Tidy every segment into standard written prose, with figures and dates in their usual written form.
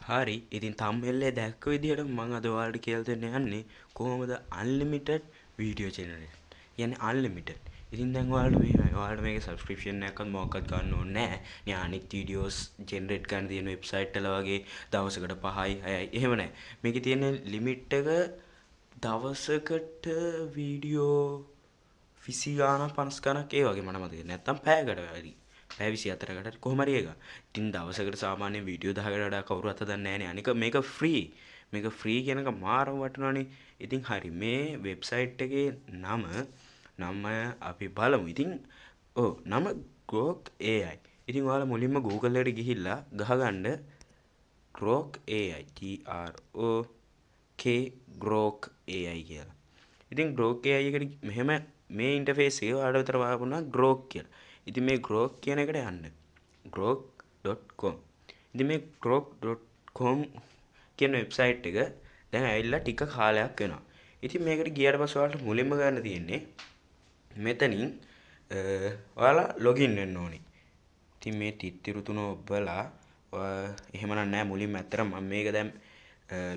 හරි ඉතින් thumbnail එක දැක්ක විදිහට මම අද ඔයාලට කියලා දෙන්න යන්නේ කොහොමද unlimited video generate. කියන්නේ unlimited. ඉතින් දැන් ඔයාලට මේකේ subscription එකක්වත් මොකක්වත් ගන්න ඕනේ නැහැ. නිකන් අනිත් videos generate කරන්න තියෙන website වල වගේ දවසකට 5යි 6යි එහෙම නැහැ. මේකේ තියෙන limit එක දවසකට video 20 ගාණක් 50 ගාණක් ඒ වගේ මට මතකයි. නැත්තම් පැයකට වැඩි. පැය 24කට කොහොම හරි එක. ඉතින් දවසකට සාමාන්‍යයෙන් වීඩියෝ 10කට වඩා කවුරුත් හදන්නේ නැහනේ. අනික මේක ෆ්‍රී. මේක ෆ්‍රී කියන එක මාරම වටිනවනේ. ඉතින් හරි මේ වෙබ්සයිට් එකේ නම අපි බලමු. ඉතින් නම Grok AI. ඉතින් ඔයාලා මුලින්ම Google එකට ගිහිල්ලා ගහගන්න Grok AI Grok AI කියලා. ඉතින් Grok AI එකට මෙහෙම මේ ඉන්ටර්ෆේස් එක ඔයාලට විතර වහපුණා Grok කියලා. ඉතින් මේ Grok කියන එකට යන්න. grok.com. ඉතින් මේ grok.com කියන වෙබ්සයිට් එක දැන් ඇවිල්ලා ටික කාලයක් වෙනවා. ඉතින් මේකට ගියාට පස්සේ ඔයාලට මුලින්ම ගන්න තියෙන්නේ මෙතනින් ඔයාලා ලොගින් වෙන්න ඕනේ. ඉතින් මේ තිත්තිරු තුන ඔබලා එහෙමනම් නෑ මුලින්ම ඇත්තටම මම මේක දැන්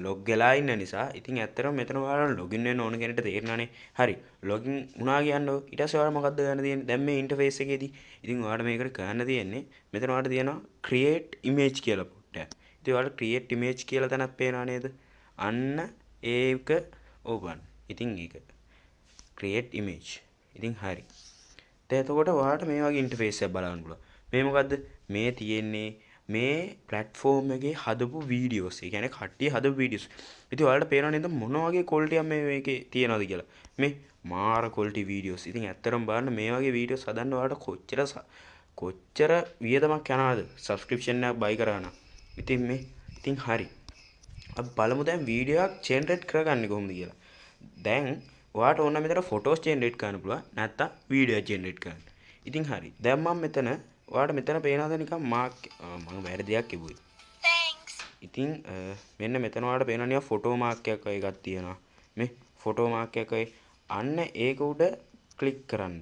ලොග් වෙලා ඉන්න නිසා ඉතින් ඇත්තටම මෙතන ඔයාලා ලොගින් වෙන්න ඕන කෙනෙක්ට තේරෙනවානේ. හරි. ලොගින් වුණා කියන්නකො. ඊට පස්සේ ඔයාලා මොකද්ද ගන්න තියෙන්නේ? දැන් මේ ඉන්ටර්ෆේස් එකේදී ඉතින් ඔයාලා මේකට ගන්න තියෙන්නේ මෙතන ඔයාලට තියෙනවා create image කියලා පොට්ටයක්. ඉතින් ඔයාලට create image කියලා තැනක් පේනවා නේද? අන්න ඒක ඕපන්. ඉතින් ඒක create image. ඉතින් හරි. දැන් එතකොට ඔයාලට මේ වගේ ඉන්ටර්ෆේස් එකක් බලන්න පුළුවන්. මේ මොකද්ද? මේ තියෙන්නේ මේ platform එකේ හදපු videos. ඒ කියන්නේ කට්ටිය හදපු videos. ඉතින් ඔයාලට පේනව නේද මොන වගේ quality එකක් මේකේ තියනවද කියලා. මේ මාර quality videos. ඉතින් ඇත්තටම බලන්න මේ වගේ videos හදන්න ඔයාලට කොච්චර වියදමක් යනවද? subscription එකක් buy කරා නම්. ඉතින් හරි. අපි බලමු දැන් වීඩියෝ එකක් generate කරගන්නේ කොහොමද කියලා. දැන් ඔයාලට ඕන නම් මෙතන photos generate කරන්න පුළුවන්. නැත්තම් වීඩියෝ එක generate කරන්න. ඉතින් හරි. දැන් මම මෙතන ඔයාලට මෙතන පේනවද නිකන් මාක් මම වැරදි දෙයක් කිව්වේ. thanks. ඉතින් මෙන්න මෙතන ඔයාලට පේනවා නිකන් ෆොටෝ මාක් එකක් වගේ එකක් තියෙනවා. මේ ෆොටෝ මාක් එක වගේ අන්න ඒක උඩ ක්ලික් කරන්න.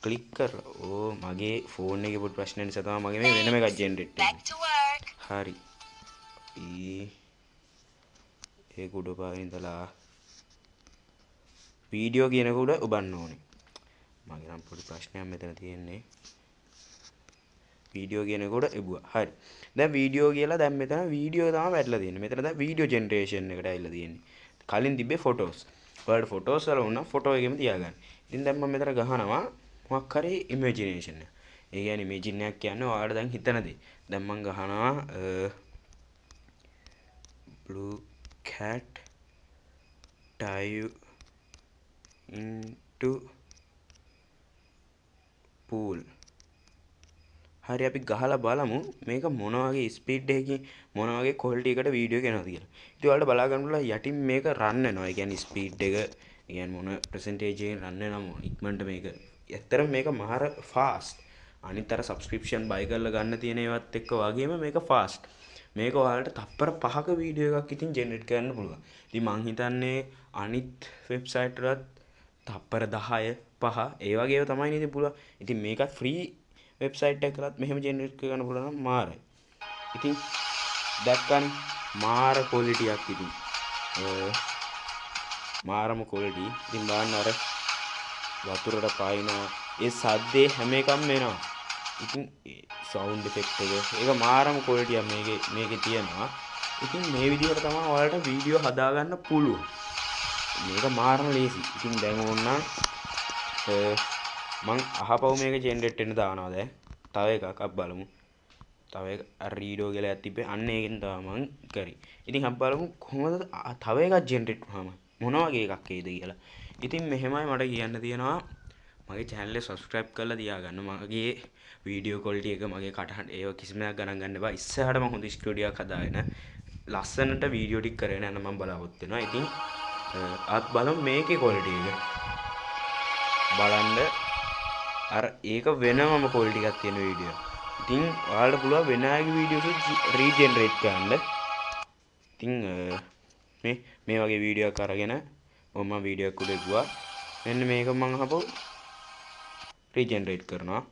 ක්ලික් කරලා මගේ ෆෝන් එකේ පොඩි ප්‍රශ්න නිසා තමයි මගේ මේ වෙනම එකක් ජෙනරේට් වෙන්නේ. හරි. ඒක උඩ පාගෙන ඉඳලා වීඩියෝ කියනක උඩ ඔබන්න ඕනේ. මගේ නම් පොඩි ප්‍රශ්නයක් මෙතන තියෙන්නේ. වීඩියෝ කියනකොට එබුවා. හරි. දැන් වීඩියෝ කියලා දැන් මෙතන වීඩියෝ තමයි වැටලා තියෙන්නේ. මෙතන දැන් වීඩියෝ ජෙනරේෂන් එකට ඇවිල්ලා තියෙන්නේ. කලින් තිබ්බේ ෆොටෝස්. ඔයාලට ෆොටෝස් වල වුණා ෆොටෝ එකෙම තියාගන්න. ඉතින් දැන් මම මෙතන ගහනවා මොකක් හරි ඉමේජිනේෂන් එක. ඒ කියන්නේ ඉමේජින් එකක් කියන්නේ ඔයාලට දැන් හිතන දේ. දැන් මම ගහනවා blue cat dive into pool. හරි අපි ගහලා බලමු මේක මොන වගේ ස්පීඩ් එකකින් මොන වගේ ක්වොලිටි එකකට වීඩියෝ එක එනවද කියලා. ඉතින් ඔයාලට බලා ගන්න පුළුවන් යටින් මේක රන් වෙනවා. ඒ කියන්නේ ස්පීඩ් එක කියන්නේ මොන percentage එකකින් රන් වෙනවම ඉක්මනට මේක. ඇත්තටම මේක මහර ෆාස්ට්. අනිත් අර subscription buy කරලා ගන්න තියෙන ඒවත් එක්ක වගේම මේක ෆාස්ට්. මේක ඔයාලට තප්පර 5ක වීඩියෝ එකක් ඉතින් ජෙනරේට් කරන්න පුළුවන්. ඉතින් මං හිතන්නේ අනිත් වෙබ්සයිට් වලත් තප්පර 10 5 ඒ වගේව තමයි නේද පුළුවන්. ඉතින් මේකත් ෆ්‍රී වෙබ්සයිට් එකකලත් මෙහෙම ජෙනරේට් කරගන්න පුළුවන් නම් මාරයි. ඉතින් දැක්කනේ මාර ක්වොලිටි එකක් ඉතින්. මාරම ක්වොලිටි. ඉතින් බලන්න අර වතුරට පායිනවා. ඒ සද්දේ හැම එකම එනවා. ඉතින් සවුන්ඩ් ඉෆෙක්ට් එක ඒක මාරම ක්වොලිටි එකක් මේකේ තියෙනවා. ඉතින් මේ විදිහට තමයි ඔයාලට වීඩියෝ හදාගන්න පුළුවන්. මේක මාරම ලේසි. ඉතින් දැන් ඕනනම් මං අහපව් මේක ජෙනරේට් වෙන්න දානවා දැන්. තව එකක් අපි බලමු. තව එක රීඩෝ කියලා එකක් තිබ්බේ. අන්න ඒකෙන් තමයි මං කරේ. ඉතින් අපි බලමු කොහොමද තව එකක් ජෙනරේට් වුනාම මොන වගේ එකක් එයිද කියලා. ඉතින් මෙහෙමයි මට කියන්න තියෙනවා. මගේ channel එක subscribe කරලා තියාගන්න. මගේ වීඩියෝ quality එක මගේ කටහඬ ඒව කිසිම එකක් ගණන් ගන්න එපා. ඉස්සරහට මම හොඳ ස්ටුඩියෝ එකක් හදාගෙන ලස්සනට වීඩියෝ ටික කරගෙන යන්න මම බලාපොරොත්තු වෙනවා. ඉතින් අත් බලමු මේකේ quality එක. බලන්න අර ඒක වෙනමම quality එකක් තියෙන වීඩියෝ. ඉතින් ඔයාලට පුළුවන් වෙන අයගේ වීඩියෝස් රීජෙනරේට් කරන්න. ඉතින් මේ වගේ වීඩියෝ එකක් අරගෙන මම වීඩියෝ එකක් උඩ ගියා. මෙන්න මේක මම අහපො රීජෙනරේට් කරනවා.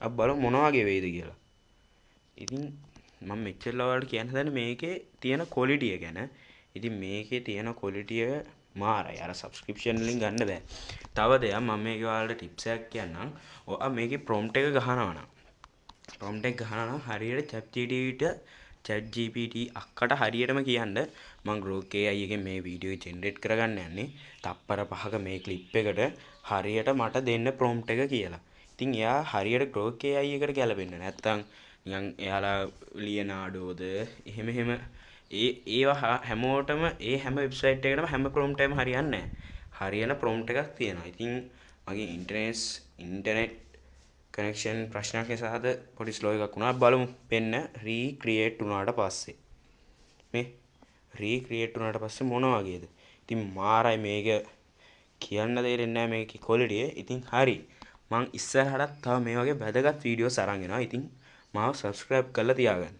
අපි බලමු මොන වගේ වෙයිද කියලා. ඉතින් මම මෙච්චර ලවල්ට කියන්න හදන්නේ මේකේ තියෙන ක්වොලිටි එක ගැන. ඉතින් මේකේ තියෙන ක්වොලිටි එක මාරයි. අර සබ්ස්ක්‍රිප්ෂන් වලින් ගන්න බෑ. තව දෙයක් මම මේකේ ඔයාලට ටිප්ස් එකක් කියන්නම්. ඔයා මේකේ ප්‍රොම්ප්ට් එක ගහනවා නම් ප්‍රොම්ප්ට් එක ගහනවා නම් හරියට chat GPT අක්කට හරියටම කියන්න මම Grok AI එකෙන් මේ වීඩියෝ එක ජෙනරේට් කරගන්න යන්නේ. තප්පර 5ක මේ ක්ලිප් එකට හරියට මට දෙන්න ප්‍රොම්ප්ට් එක කියලා. ඉතින් එයා හරියට Grok AI එකට ගැලපෙන්නේ නැත්තම් නිකන් එයාලා ලියනාඩෝද එහෙම ඒවා හැමෝටම ඒ හැම වෙබ්සයිට් එකකටම හැම ප්‍රොම්ප්ට් එකම හරියන්නේ නැහැ. හරියන ප්‍රොම්ප්ට් එකක් තියෙනවා. ඉතින් මගේ ඉන්ටර්නෙට් කනෙක්ෂන් ප්‍රශ්නයක් නිසාද පොඩි ස්ලෝ එකක් වුණා. බලමු පෙන්න රීක්‍රියේට් වුණාට පස්සේ. මේ රීක්‍රියේට් වුණාට පස්සේ මොන වගේද? ඉතින් මාරයි මේක කියන්න තේරෙන්නේ නැහැ මේකේ ක්වොලිටි එක. ඉතින් හරි. මං ඉස්සරහටත් තව මේ වගේ වැදගත් වීඩියෝස් අරන් එනවා. ඉතින් මාව සබ්ස්ක්‍රයිබ් කරලා තියාගන්න.